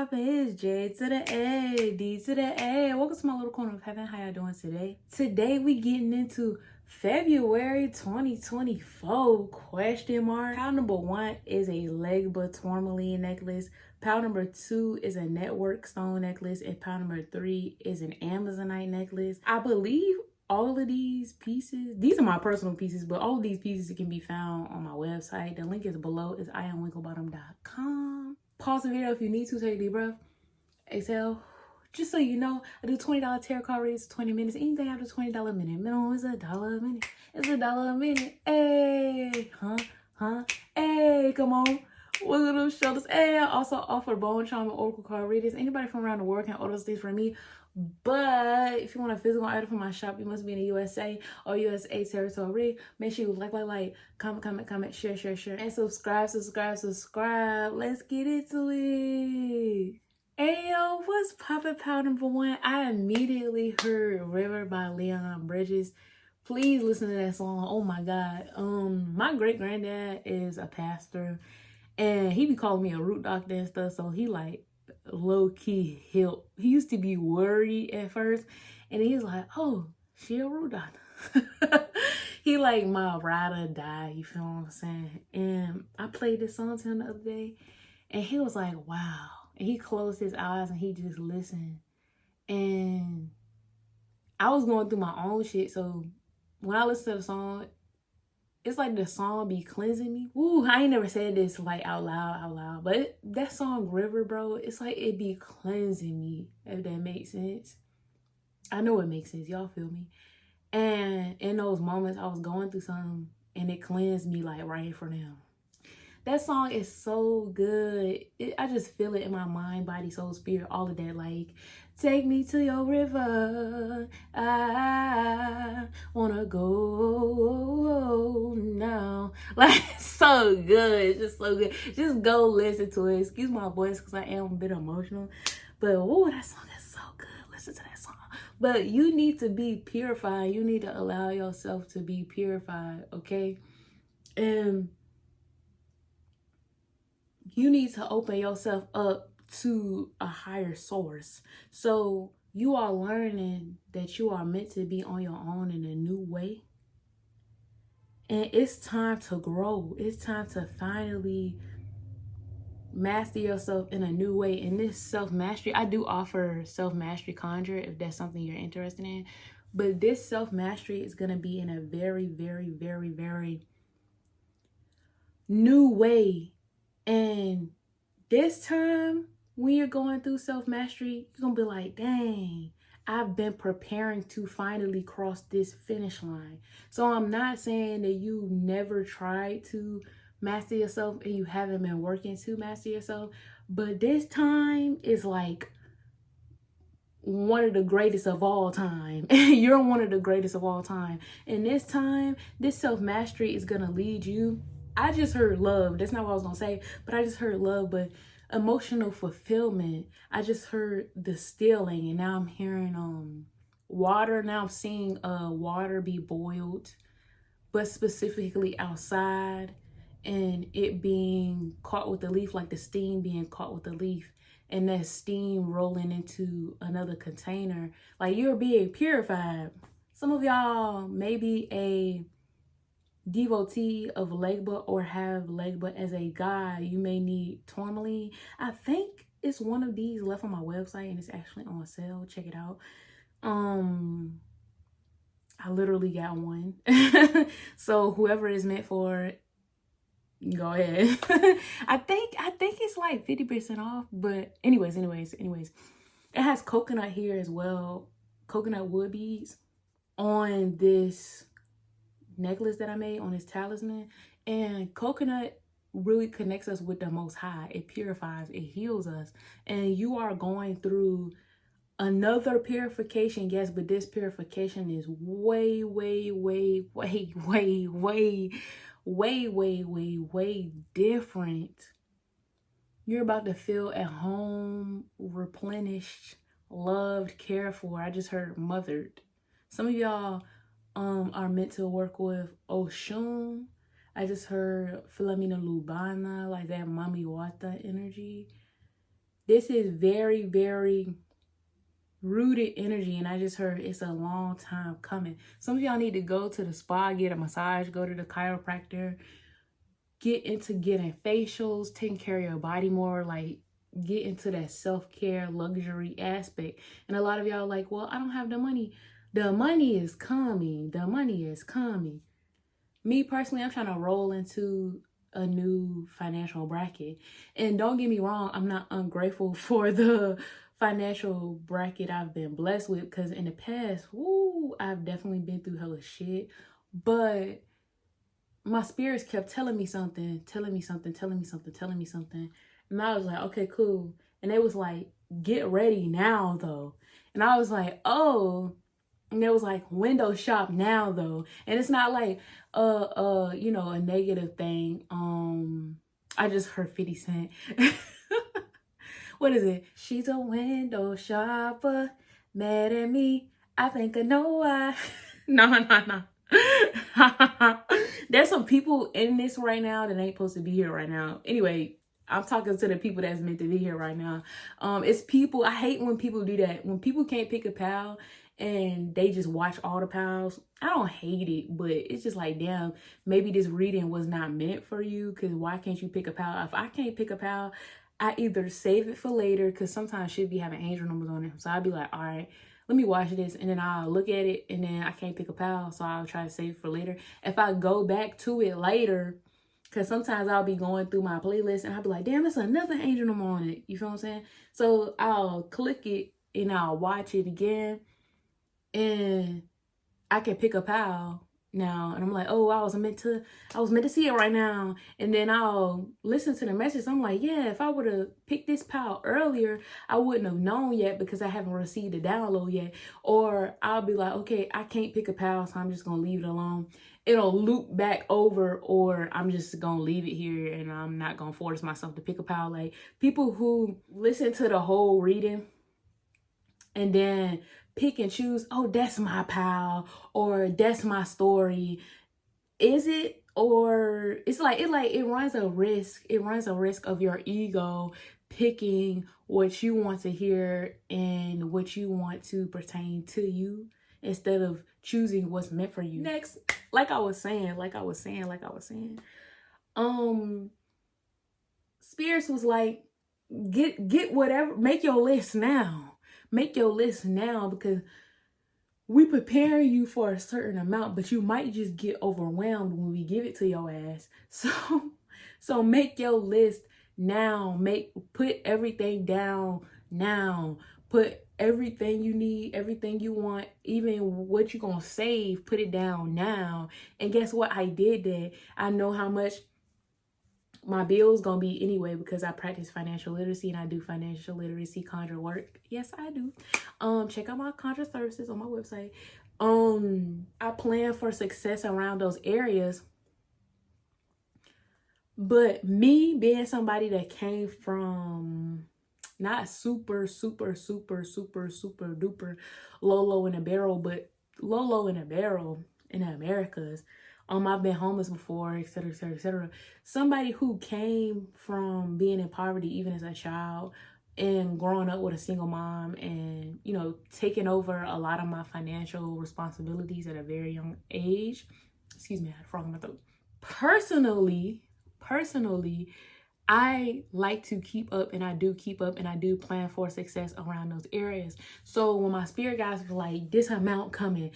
poppin'? It's J to the A, D to the A. Welcome to my little corner of heaven. How y'all doing today? Today we getting into February 2024, question mark. Pile number 1 is a Legba tourmaline necklace. Pile number 2 is a network stone necklace. And pile number 3 is an Amazonite necklace. I believe all of these pieces, these are my personal pieces, but all of these pieces can be found on my website. The link is below. It's iamwinklebottom.com. Pause the video if you need to. Take a deep breath. Exhale. Just so you know, I do $20 tarot card reads, 20 minutes. Anything after $20 a minute. Minimum is $1 a minute. It's $1 a minute. Hey, hey, come on. Wiggle those shoulders. Hey, I also offer bone charm and oracle card readings. Anybody from around the world can order these from me. But if you want a physical item from my shop, you must be in the USA or USA territory. Make sure you like, comment, share, and subscribe. Let's get into it. Ayo, what's poppin'? Pile number 1? I immediately heard River by Leon Bridges. Please listen to that song. Oh my God. My great granddad is a pastor, and he be calling me a root doctor and stuff. So he like low-key help. He used to be worried at first, and he's like, oh, she a root doctor. He like my ride or die, you feel what I'm saying? And I played this song to him the other day, and he was like, wow. And he closed his eyes and he just listened. And I was going through my own shit, so when I listen to the song, it's like the song be cleansing me. Ooh, I ain't never said this like out loud. But that song River, bro, it's like it be cleansing me, if that makes sense. I know it makes sense. Y'all feel me? And in those moments, I was going through something and it cleansed me like right in front of him. That song is so good. I just feel it in my mind, body, soul, spirit, all of that. Like, take me to your river. I wanna go now. Like, so good. It's just so good. Just go listen to it. Excuse my voice because I am a bit emotional. But, oh, that song is so good. Listen to that song. But you need to be purified. You need to allow yourself to be purified, okay? And you need to open yourself up to a higher source. So you are learning that you are meant to be on your own in a new way. And it's time to grow. It's time to finally master yourself in a new way. And this self-mastery, I do offer self-mastery conjure if that's something you're interested in. But this self-mastery is going to be in a very, very, very, very new way. And this time, when you're going through self-mastery, you're going to be like, dang, I've been preparing to finally cross this finish line. So I'm not saying that you never tried to master yourself and you haven't been working to master yourself. But this time is like one of the greatest of all time. You're one of the greatest of all time. And this time, this self-mastery is going to lead you. I just heard love. That's not what I was going to say, but I just heard love. But emotional fulfillment, I just heard the stealing. And now I'm hearing water. Now I'm seeing water be boiled, but specifically outside. And it being caught with the leaf, like the steam being caught with the leaf. And that steam rolling into another container. Like you're being purified. Some of y'all may be a devotee of Legba or have Legba as a guide. You may need tourmaline. I think it's one of these left on my website and it's actually on sale. Check it out. I literally got one. So whoever is meant for it, go ahead. I think it's like 50% off. But anyways, it has coconut here as well. Coconut wood beads on this necklace that I made, on this talisman. And coconut really connects us with the Most High. It purifies, it heals us. And you are going through another purification, yes, but this purification is way different. You're about to feel at home, replenished, loved, cared for. I just heard mothered. Some of y'all are meant to work with Oshun. I just heard Philomena Lubana, like that Mami Wata energy. This is very, very rooted energy, and I just heard it's a long time coming. Some of y'all need to go to the spa, get a massage, go to the chiropractor, get into getting facials, taking care of your body more, like get into that self-care luxury aspect. And a lot of y'all like, well, I don't have the money. The money is coming. The money is coming. Me personally, I'm trying to roll into a new financial bracket. And don't get me wrong, I'm not ungrateful for the financial bracket I've been blessed with, because in the past, woo, I've definitely been through hella shit. But my spirits kept telling me something. And I was like, okay, cool. And it was like, get ready now though. And I was like, oh. And it was like, window shop now though. And it's not like you know, a negative thing. I just heard 50 Cent. What is it? She's a window shopper, mad at me. I think I know why. No. There's some people in this right now that ain't supposed to be here right now. Anyway, I'm talking to the people that's meant to be here right now. It's people. I hate when people do that. When people can't pick a pal and they just watch all the pals. I don't hate it, but it's just like, damn, maybe this reading was not meant for you, because why can't you pick a pal? If I can't pick a pal, I either save it for later, because sometimes she'll be having angel numbers on it. So I'll be like, all right, let me watch this, and then I'll look at it, and then I can't pick a pal, so I'll try to save it for later. If I go back to it later, because sometimes I'll be going through my playlist, and I'll be like, damn, there's another angel number on it. You feel what I'm saying? So I'll click it, and I'll watch it again, and I can pick a pal now, and I'm like, oh, I was meant to see it right now. And then I'll listen to the message. I'm like, yeah, if I would have picked this pal earlier, I wouldn't have known yet, because I haven't received the download yet. Or I'll be like, okay, I can't pick a pal, so I'm just gonna leave it alone. It'll loop back over, or I'm just gonna leave it here, and I'm not gonna force myself to pick a pal. Like, people who listen to the whole reading and then pick and choose, oh, that's my pal, or that's my story. Is it? Or it's like it runs a risk. It runs a risk of your ego picking what you want to hear and what you want to pertain to you, instead of choosing what's meant for you. Next, like I was saying, spirits was like, get whatever, make your list now. Make your list now, because we preparing you for a certain amount, but you might just get overwhelmed when we give it to your ass. So make your list now. Put everything down now. Put everything you need, everything you want, even what you're gonna save, put it down now. And guess what? I did that. I know how much my bill's gonna be anyway, because I practice financial literacy and I do financial literacy conjure work. Yes, I do. Check out my conjure services on my website. I plan for success around those areas. But me being somebody that came from not super duper low in a barrel, but low in a barrel in the Americas. I've been homeless before, etc. Somebody who came from being in poverty, even as a child, and growing up with a single mom, and, you know, taking over a lot of my financial responsibilities at a very young age. Excuse me, I had a frog in my throat. Personally, I like to keep up, and I do keep up, and I do plan for success around those areas. So when my spirit guides were like, this amount coming,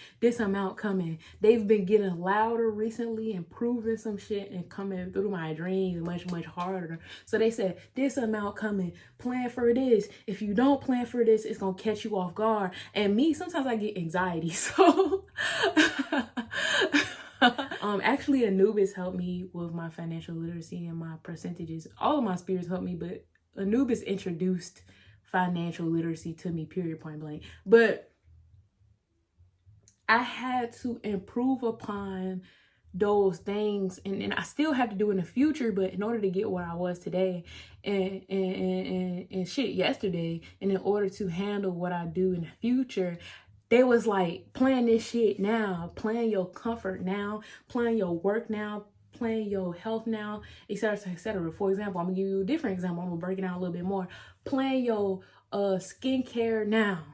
they've been getting louder recently and proving some shit and coming through my dreams much harder. So they said, this amount coming, plan for this. If you don't plan for this, it's gonna catch you off guard. And me, sometimes I get anxiety, so actually Anubis helped me with my financial literacy and my percentages. All of my spirits helped me, but Anubis introduced financial literacy to me, period, point blank. But I had to improve upon those things, and I still have to do in the future, but in order to get where I was today and shit yesterday, and in order to handle what I do in the future, they was like, plan this shit now, plan your comfort now, plan your work now, plan your health now, etc., etc. For example, I'm gonna give you a different example. I'm gonna break it down a little bit more. Plan your skincare now,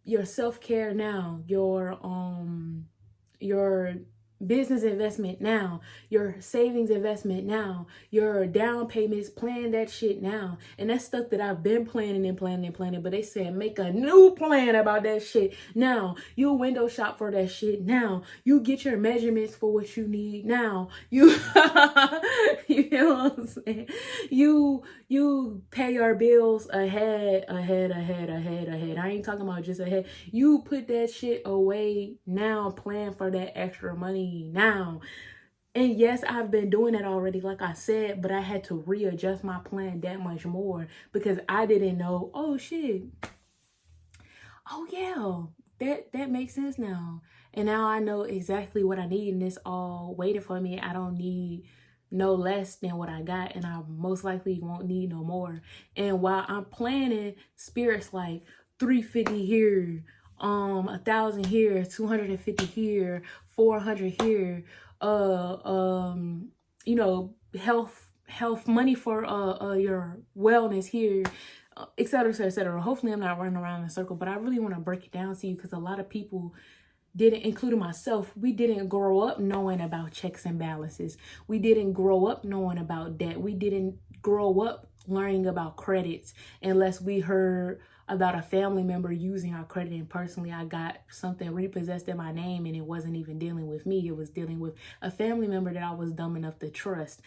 your self-care now, your business investment now, your savings investment now, your down payments, plan that shit now. And that's stuff that I've been planning and planning and planning, but they said make a new plan about that shit now. You window shop for that shit now. You get your measurements for what you need now. You you know what I'm saying? You pay your bills ahead. I ain't talking about just ahead. You put that shit away now. Plan for that extra money now. And yes, I've been doing that already, like I said, but I had to readjust my plan that much more because I didn't know, oh shit, oh yeah, that makes sense now. And now I know exactly what I need, and it's all waiting for me. I don't need no less than what I got, and I most likely won't need no more. And while I'm planning, spirits like 350 here, 1,000 here, 250 here, 400 here, you know, health money for your wellness here, etc., etc., etc. Hopefully I'm not running around in a circle, but I really want to break it down to you because a lot of people didn't, including myself, we didn't grow up knowing about checks and balances. We didn't grow up knowing about debt. We didn't grow up learning about credits unless we heard about a family member using our credit. And personally, I got something repossessed in my name, and it wasn't even dealing with me. It was dealing with a family member that I was dumb enough to trust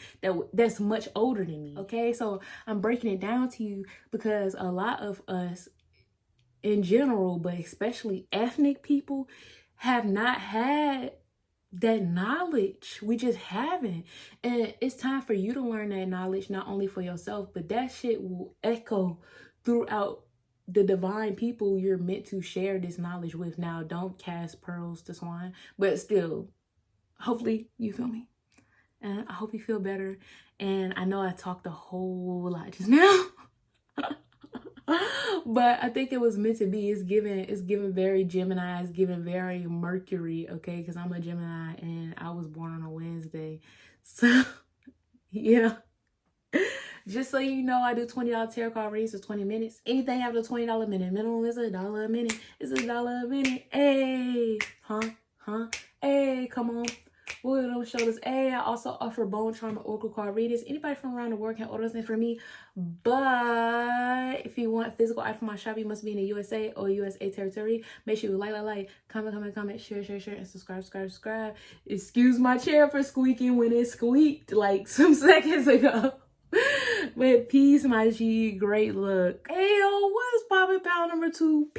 that's much older than me. Okay, so I'm breaking it down to you because a lot of us in general, but especially ethnic people, have not had that knowledge. We just haven't. And it's time for you to learn that knowledge, not only for yourself, but that shit will echo throughout the divine people you're meant to share this knowledge with. Now, don't cast pearls to swine, but still, hopefully you feel me. And I hope you feel better. And I know I talked a whole lot just now. But I think it was meant to be. It's given very Gemini, it's given very Mercury, okay? Because I'm a Gemini and I was born on a Wednesday. So, yeah. Just so you know, I do $20 tarot card reads for 20 minutes. Anything after $20 a minute. Minimum is $1 a minute. It's $1 a minute. Hey. Huh? Hey, come on. Move those shoulders. Hey, I also offer bone charm oracle card readings. Anybody from around the world can order something from me. But if you want physical art from my shop, you must be in the USA or USA territory. Make sure you like, comment, share, and subscribe. Excuse my chair for squeaking when it squeaked like some seconds ago. But peace, my G. Great luck. Ayo, what's poppin'? Pound number 2,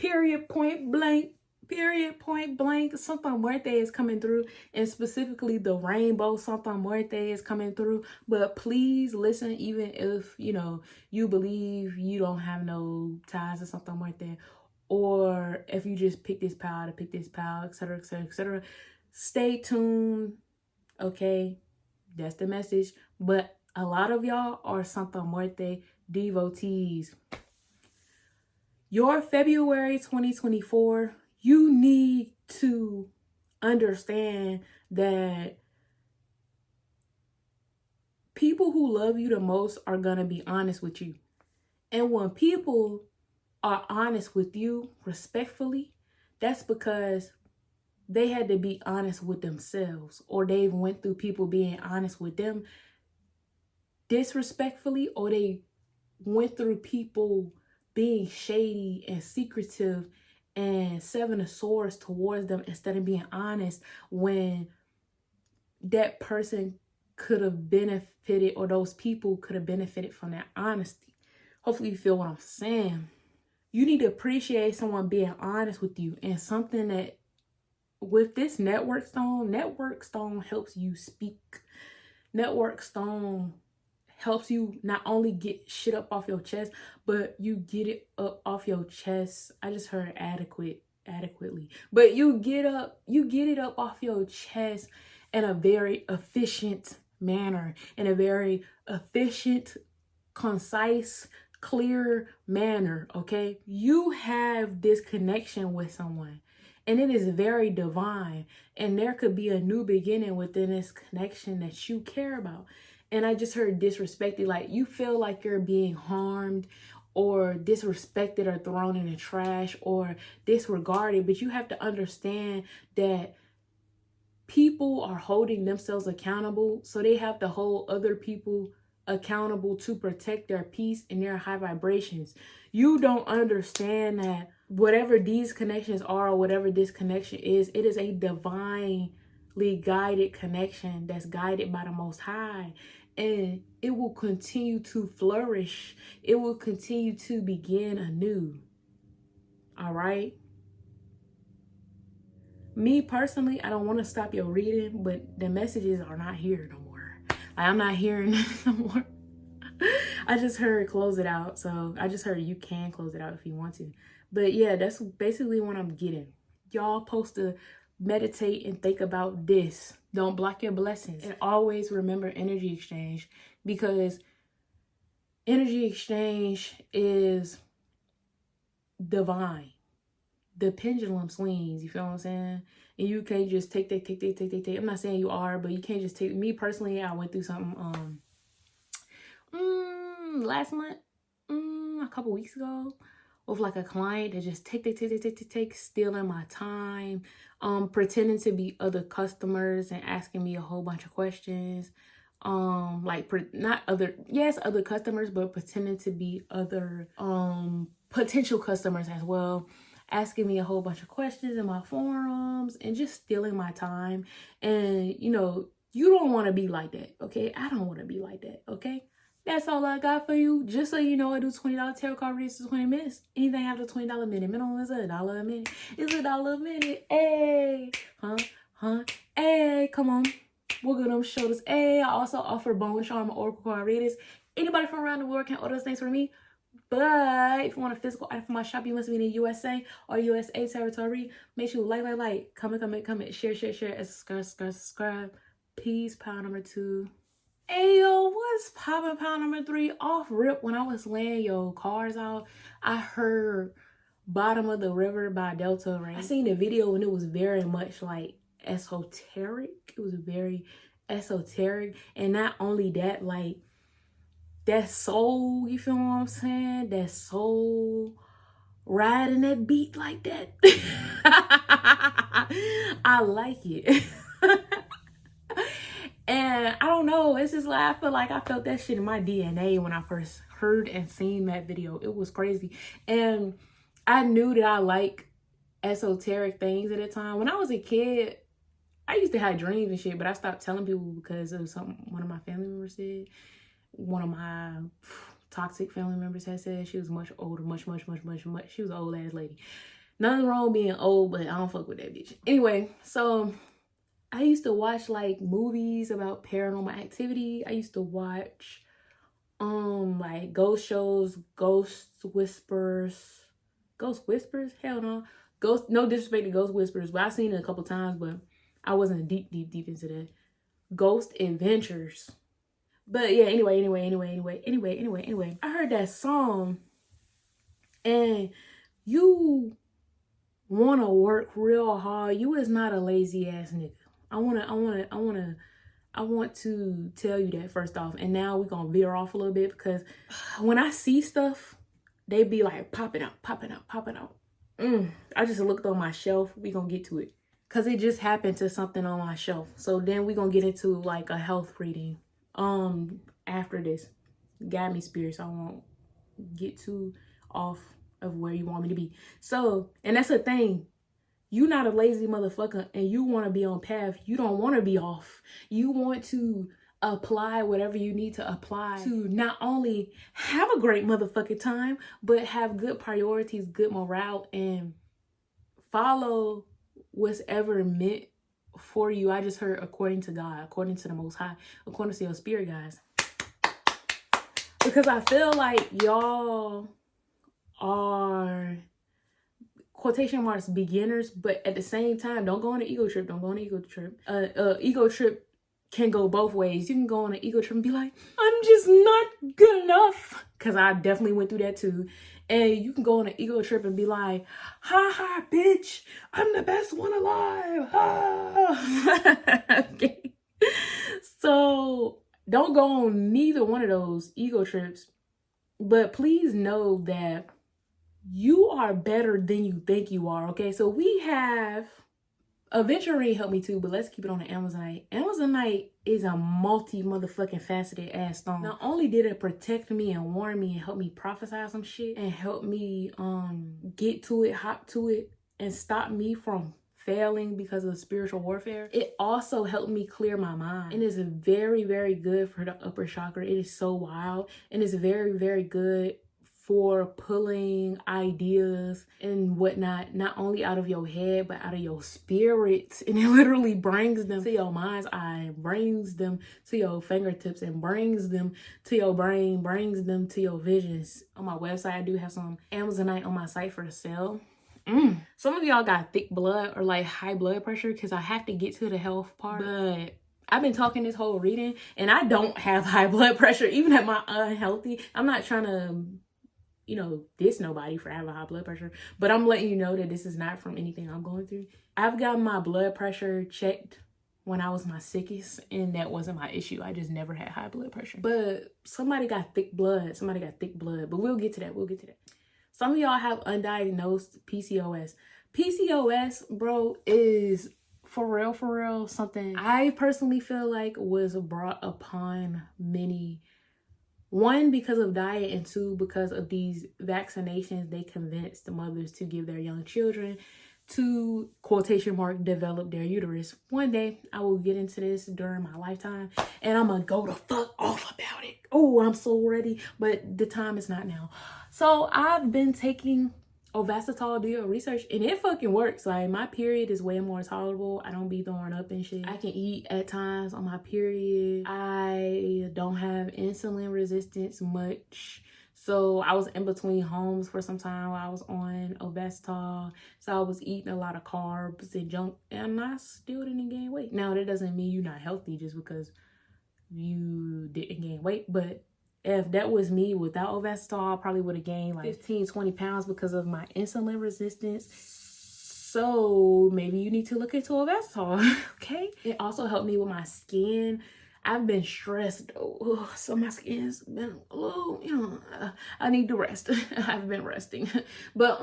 point blank. Santa Muerte is coming through, and specifically the rainbow Santa Muerte is coming through. But please listen, even if you believe you don't have no ties to Santa Muerte, or if you just pick this pal, etc. Stay tuned, okay? That's the message. But a lot of y'all are Santa Muerte devotees. Your February 2024, you need to understand that people who love you the most are going to be honest with you. And when people are honest with you respectfully, that's because they had to be honest with themselves, or they've went through people being honest with them disrespectfully, or they went through people being shady and secretive and 7 of Swords towards them instead of being honest, when that person could have benefited, or those people could have benefited from that honesty. Hopefully you feel what I'm saying. You need to appreciate someone being honest with you. And something that with this network stone helps you speak. Network stone helps you not only get shit up off your chest, but you get it up off your chest. I just heard adequately. But you get it up off your chest in a very efficient manner, in a very efficient, concise, clear manner, okay? You have this connection with someone, And it is very divine. And there could be a new beginning within this connection that you care about. And I just heard disrespected, like you feel like you're being harmed or disrespected or thrown in the trash or disregarded. But you have to understand that people are holding themselves accountable. So they have to hold other people accountable to protect their peace and their high vibrations. You don't understand that whatever these connections are or whatever this connection is, it is a divinely guided connection that's guided by the Most High. And it will continue to flourish. It will continue to begin anew. All right? Me personally, I don't want to stop your reading, but the messages are not here no more. I'm not hearing no more. I just heard close it out. So I just heard you can close it out if you want to. But yeah, that's basically what I'm getting. Y'all supposed to meditate and think about this. Don't block your blessings. And always remember energy exchange, because energy exchange is divine. The pendulum swings, you feel what I'm saying? And you can't just take. I'm not saying you are, but you can't just take. Me personally, I went through something last month, a couple weeks ago, with like a client that just take, stealing my time, pretending to be other customers and asking me a whole bunch of questions. Other customers, but pretending to be other potential customers as well, asking me a whole bunch of questions in my forums and just stealing my time. And you don't want to be like that, okay? I don't want to be like that, okay? That's all I got for you. Just so you know, I do $20 tarot card readings for 20 minutes. Anything after $20 a minute. Minimum is $1 a minute. It's $1 a minute. Hey. Hey, come on. Wiggle them shoulders. Hey, I also offer bone charm oracle card readings. Anybody from around the world can order those things from me. But if you want a physical item from my shop, you must be in the USA or USA territory. Make sure you like, comment, share, subscribe. Peace. Pound number 2. Hey yo, what's poppin'? Pound number 3. Off rip, when I was laying your cars out, I heard Bottom of the River by Delta Rain. I seen the video and it was very much like esoteric. It was very esoteric. And not only that, like that soul, you feel what I'm saying? That soul riding that beat like that. I like it. And I don't know, it's just like, I feel like I felt that shit in my DNA when I first heard and seen that video. It was crazy. And I knew that I like esoteric things at the time. When I was a kid, I used to have dreams and shit, but I stopped telling people because it was something one of my family members said. One of my toxic family members had said. She was much older, much. She was an old ass lady. Nothing wrong being old, but I don't fuck with that bitch. Anyway, so I used to watch like movies about paranormal activity. I used to watch like ghost shows, ghost whispers. Hell no. No disrespect to ghost whispers, but I've seen it a couple times, but I wasn't deep into that. Ghost adventures. But yeah, anyway. I heard that song, and you want to work real hard. You is not a lazy ass nigga. I want to tell you that first off. And now we're going to veer off a little bit, because when I see stuff, they be like popping out. I just looked on my shelf. We going to get to it, because it just happened to something on my shelf. So then we're going to get into like a health reading after this. Guide me, spirit, so I won't get too off of where you want me to be. So, and that's the thing. You not a lazy motherfucker, and you want to be on path. You don't want to be off. You want to apply whatever you need to apply to not only have a great motherfucking time, but have good priorities, good morale, and follow what's ever meant for you. I just heard according to God, according to the Most High, according to your spirit guys. Because I feel like y'all are, quotation marks, beginners, but at the same time, don't go on an ego trip. Ego trip can go both ways. You can go on an ego trip and be like, I'm just not good enough. Because I definitely went through that too. And you can go on an ego trip and be like, ha ha, bitch, I'm the best one alive. Ha. Okay. So don't go on neither one of those ego trips. But please know that you are better than you think you are, okay? So we have Adventure helped me too, but let's keep it on the Amazonite. Amazonite is a multi-motherfucking faceted ass stone. Not only did it protect me and warn me and help me prophesy some shit and help me get to it, hop to it, and stop me from failing because of spiritual warfare, it also helped me clear my mind. And it's very, very good for the upper chakra. It is so wild, and it's very, very good for pulling ideas and whatnot, not only out of your head, but out of your spirit. And it literally brings them to your mind's eye, brings them to your fingertips, and brings them to your brain, brings them to your visions. On my website, I do have some Amazonite on my site for sale. Some of y'all got thick blood or like high blood pressure, because I have to get to the health part. But I've been talking this whole reading, and I don't have high blood pressure, even at my unhealthy. I'm not trying to, you know, diss nobody for having high blood pressure, but I'm letting you know that this is not from anything I'm going through. I've got my blood pressure checked when I was my sickest, and that wasn't my issue. I just never had high blood pressure. But somebody got thick blood. But we'll get to that. Some of y'all have undiagnosed PCOS. PCOS, bro, is for real something I personally feel like was brought upon many. One, because of diet, and two, because of these vaccinations they convinced the mothers to give their young children to, quotation mark, develop their uterus. One day, I will get into this during my lifetime, and I'm gonna go the fuck off about it. Oh, I'm so ready, but the time is not now. So I've been taking Ovasitol, do your research, and it fucking works. Like, my period is way more tolerable. I don't be throwing up and shit. I can eat at times on my period. I don't have insulin resistance much. So I was in between homes for some time while I was on Ovasitol. So I was eating a lot of carbs and junk, and I still didn't gain weight. Now, that doesn't mean you're not healthy just because you didn't gain weight, but if that was me without Ovasitol, I probably would have gained like 15, 20 pounds because of my insulin resistance. So maybe you need to look into Ovasitol, okay? It also helped me with my skin. I've been stressed, so my skin's been a little, you know, I need to rest. I've been resting. But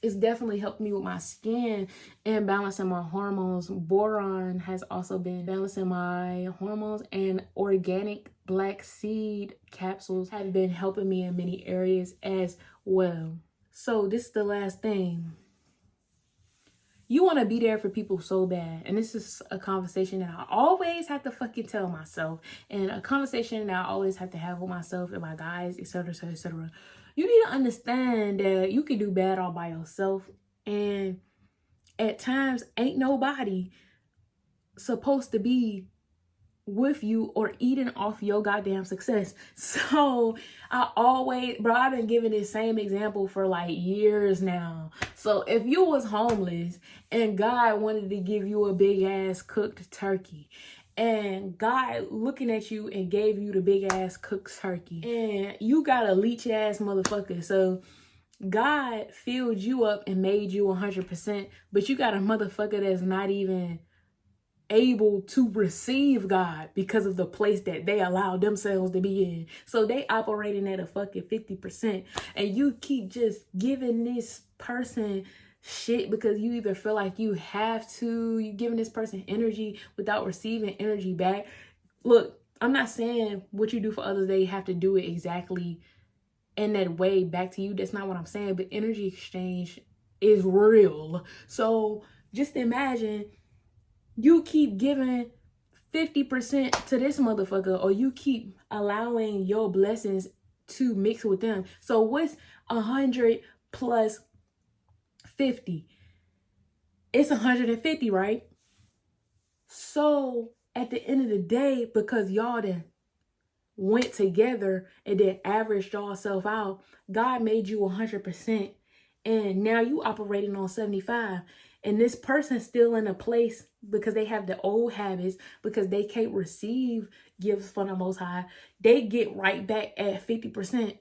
it's definitely helped me with my skin and balancing my hormones. Boron has also been balancing my hormones, and organic black seed capsules have been helping me in many areas as well. So this is the last thing. You want to be there for people so bad. And this is a conversation that I always have to fucking tell myself, and a conversation that I always have to have with myself and my guys, etc., etc., etc. You need to understand that you can do bad all by yourself, and at times ain't nobody supposed to be with you or eating off your goddamn success. So I've been giving this same example for like years now. So if you was homeless and God wanted to give you a big ass cooked turkey, and God looking at you and gave you the big ass cooked turkey, and you got a leech ass motherfucker, so God filled you up and made you 100%, but you got a motherfucker that's not even able to receive God because of the place that they allowed themselves to be in. So they operating at a fucking 50%, and you keep just giving this person shit because you either feel like you have to. You giving this person energy without receiving energy back. Look, I'm not saying what you do for others, they have to do it exactly in that way back to you. That's not what I'm saying, but energy exchange is real. So just imagine you keep giving 50% to this motherfucker, or you keep allowing your blessings to mix with them. So what's 100 plus 50? It's 150, right? So at the end of the day, because y'all then went together and then averaged yourself out, God made you 100%, and now you operating on 75. And this person's still in a place because they have the old habits, because they can't receive gifts from the Most High. They get right back at 50%.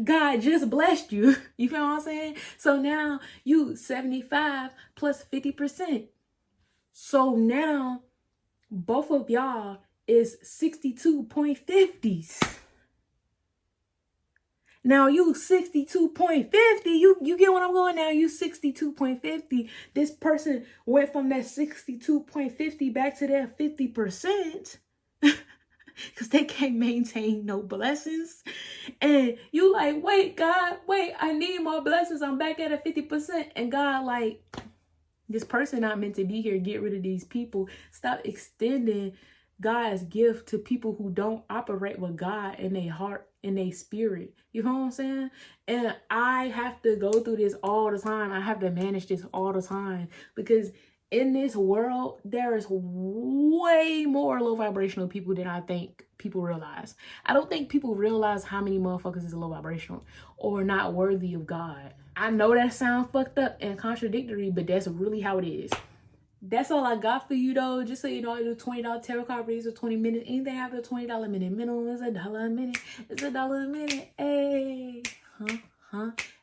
God just blessed you. You feel what I'm saying? So now you 75 plus 50%. So now both of y'all is 62.50s. Now you 62.50. You get what I'm going now? You 62.50. This person went from that 62.50 back to that 50%. Because they can't maintain no blessings. And you like, wait, God, wait, I need more blessings. I'm back at a 50%. And God like, this person not meant to be here. Get rid of these people. Stop extending God's gift to people who don't operate with God in their heart, in their spirit. You know what I'm saying? And I have to go through this all the time. I have to manage this all the time, because in this world, there is way more low vibrational people than I think people realize. I don't think people realize how many motherfuckers is low vibrational or not worthy of God. I know that sounds fucked up and contradictory, but that's really how it is. That's all I got for you, though. Just so you know, I do $20 tarot card readings for 20 minutes. Anything after the $20 minute minimum is $1 a minute. It's $1 a minute. Hey,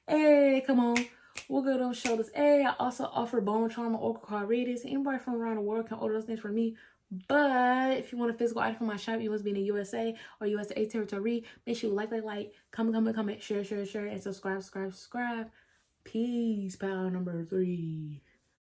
hey, come on. We'll go on shoulders. Hey, I also offer bone charm or oracle card readings. Anybody from around the world can order those things from me. But if you want a physical item from my shop, you must be in the USA or USA territory. Make sure you like, comment, share, and subscribe. Peace. Power number 3.